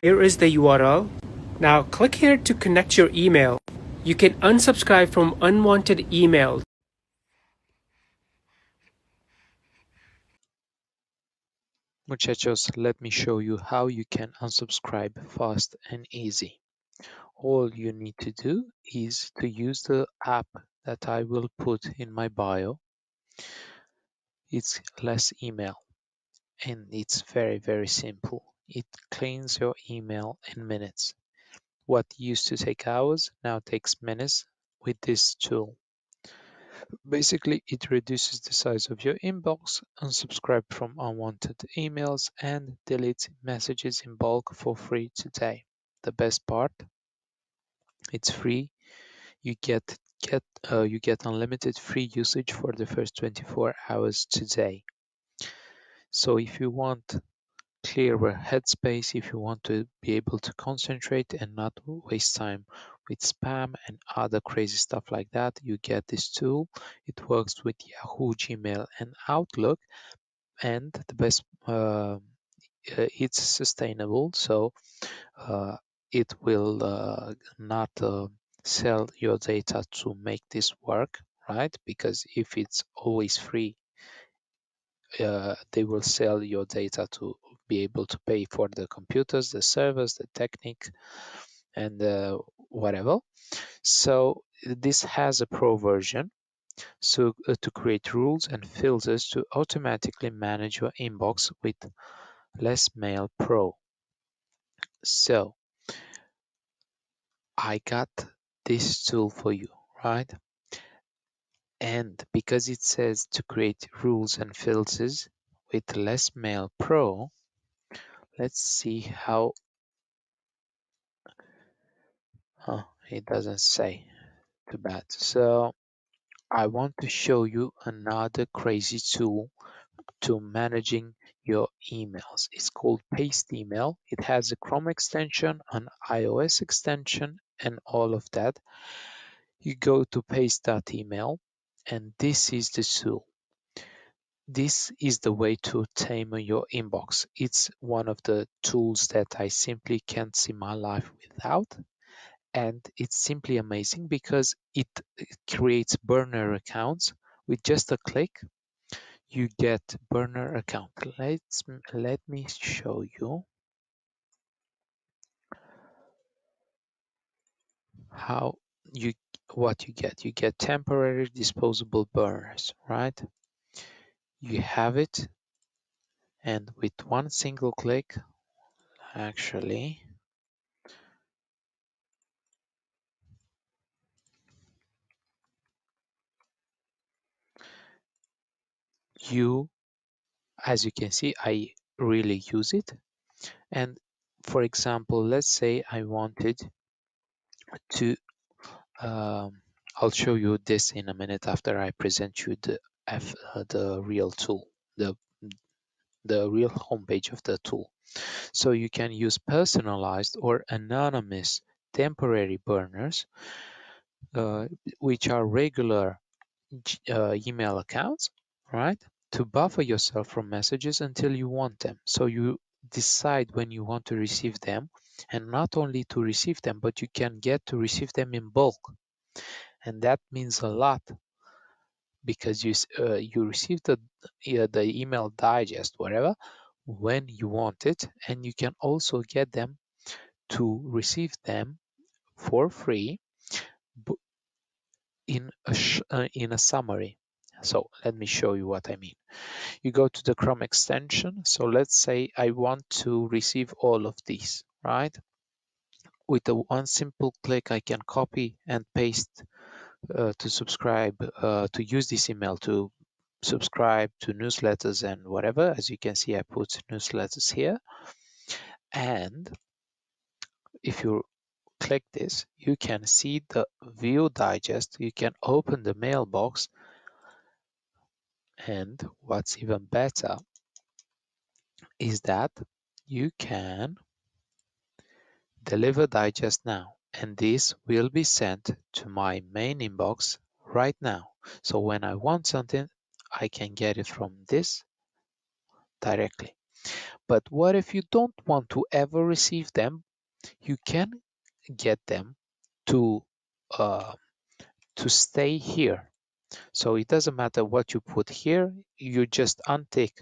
Here is the URL. Now click here to connect your email. You can unsubscribe from unwanted emails. Muchachos, let me show you how you can unsubscribe fast and easy. All you need to do is to use the app that I will put in my bio. It's Less Email, and it's very simple. It cleans your email in minutes. What used to take hours now takes minutes with this tool. Basically, it reduces the size of your inbox, unsubscribe from unwanted emails, and delete messages in bulk for free today. The best part, it's free. You get unlimited free usage for the first 24 hours today. So if you want clearer headspace, if you want to be able to concentrate and not waste time with spam and other crazy stuff like that, you get this tool. It works with Yahoo, Gmail, and Outlook, and the best, it's sustainable, so uh, it will not sell your data to make this work, right? Because if it's always free, they will sell your data to be able to pay for the computers, the servers, the technique, and whatever. So this has a pro version, so to create rules and filters to automatically manage your inbox with Less Mail Pro. So I got this tool for you, right? And because it says to create rules and filters with Less Mail Pro, let's see how. It doesn't say. Too bad. So I want to show you another crazy tool to managing your emails. It's called Paste Email. It has a Chrome extension, an iOS extension, and all of that. You go to paste.email, and this is the tool. This is the way to tame your inbox. It's one of the tools that I simply can't see my life without. And it's simply amazing because it creates burner accounts. With just a click, you get burner account. Let me show you how you what you get. You get temporary disposable burners, right? You have it, and with one single click, actually, you, as you can see, I really use it. And for example, let's say I wanted to I'll show you this in a minute after I present you the real tool, the the real homepage of the tool. So you can use personalized or anonymous temporary burners, uh, which are regular email accounts, right? To buffer yourself from messages until you want them. So you decide when you want to receive them, and not only to receive them, but you can get to receive them in bulk. And that means a lot because you receive the email digest, whatever, when you want it, and you can also get them to receive them for free in a summary. So let me show you what I mean. You go to the Chrome extension. So let's say I want to receive all of these, right? With a one simple click, I can copy and paste to subscribe, to use this email to subscribe to newsletters and whatever. As you can see, I put newsletters here. And if you click this, you can see the view digest. You can open the mailbox. And what's even better is that you can deliver digest now. And this will be sent to my main inbox right now. So when I want something, I can get it from this directly. But what if you don't want to ever receive them? You can get them to uh, stay here. So it doesn't matter what you put here. You just untick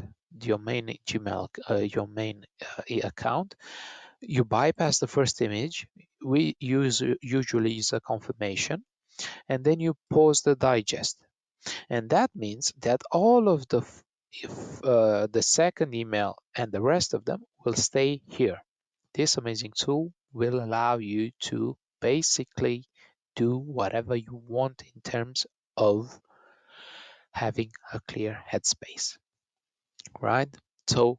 your main Gmail, your main account. You bypass the first image. We usually use a confirmation, and then you pause the digest. And that means that all of the second email and the rest of them will stay here. This amazing tool will allow you to basically do whatever you want in terms of having a clear headspace, right? So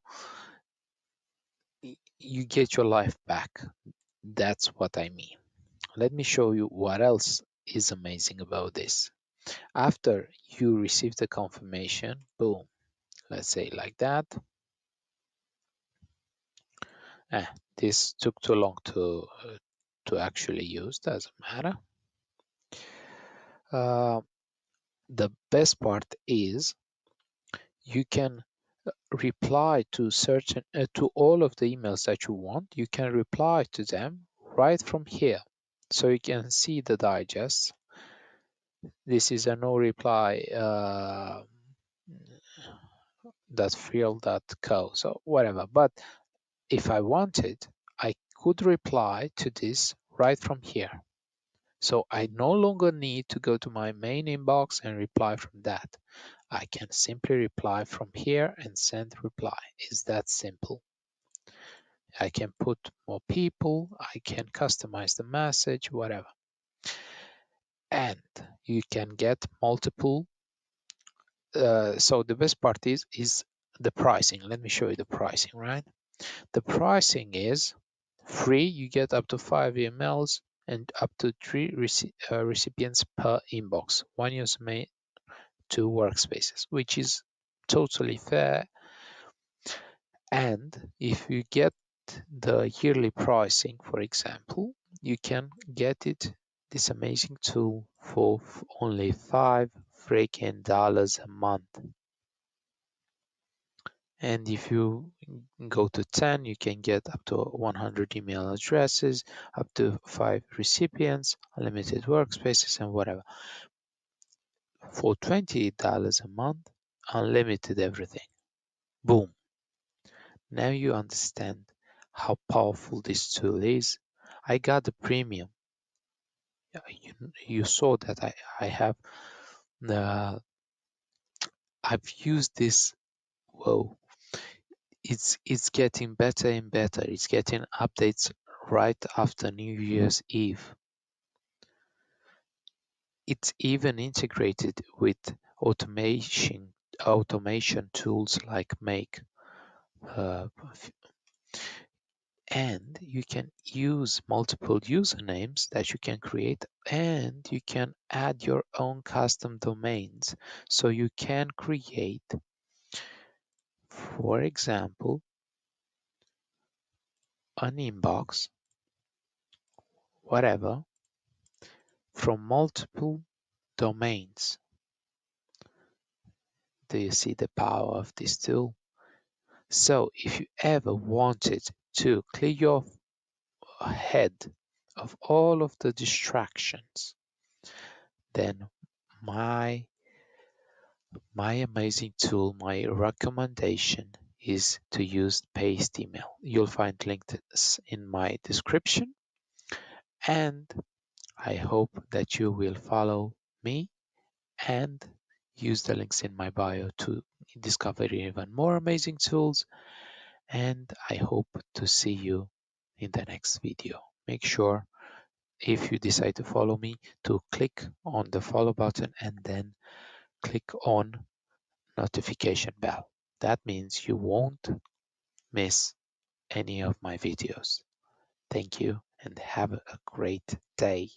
you get your life back. That's what I mean. Let me show you what else is amazing about this. After you receive the confirmation, boom, let's say like that. This took too long to actually use, doesn't matter. Uh, the best part is you can reply to certain to all of the emails that you want. You can reply to them right from here, so you can see the digest. This is a no reply .frill.co, so whatever. But if I wanted, I could reply to this right from here. So I no longer need to go to my main inbox and reply from that. I can simply reply from here and send reply. It's that simple. I can put more people, I can customize the message, whatever. And you can get multiple. So the best part is the pricing. Let me show you the pricing, right? The pricing is free. You get up to 5 emails and up to 3 recipients per inbox. One user may 2 workspaces, which is totally fair. And if you get the yearly pricing, for example, you can get this amazing tool for only $5 a month. And if you go to 10, you can get up to 100 email addresses, up to 5 recipients, unlimited workspaces, and whatever. For $28 a month, unlimited everything. Boom. Now you understand how powerful this tool is. I got the premium. You saw that I have I've used this. Whoa, it's getting better and better. It's getting updates right after New Year's Eve. It's even integrated with automation tools like Make. Uh, and you can use multiple usernames that you can create, and you can add your own custom domains. So you can create, for example, an inbox, whatever, from multiple domains. Do you see the power of this tool? So if you ever wanted to clear your head of all of the distractions, then my amazing tool, my recommendation is to use paste email. You'll find links in my description, and I hope that you will follow me and use the links in my bio to discover even more amazing tools. And I hope to see you in the next video. Make sure, if you decide to follow me, to click on the follow button and then click on notification bell. That means you won't miss any of my videos. Thank you and have a great day.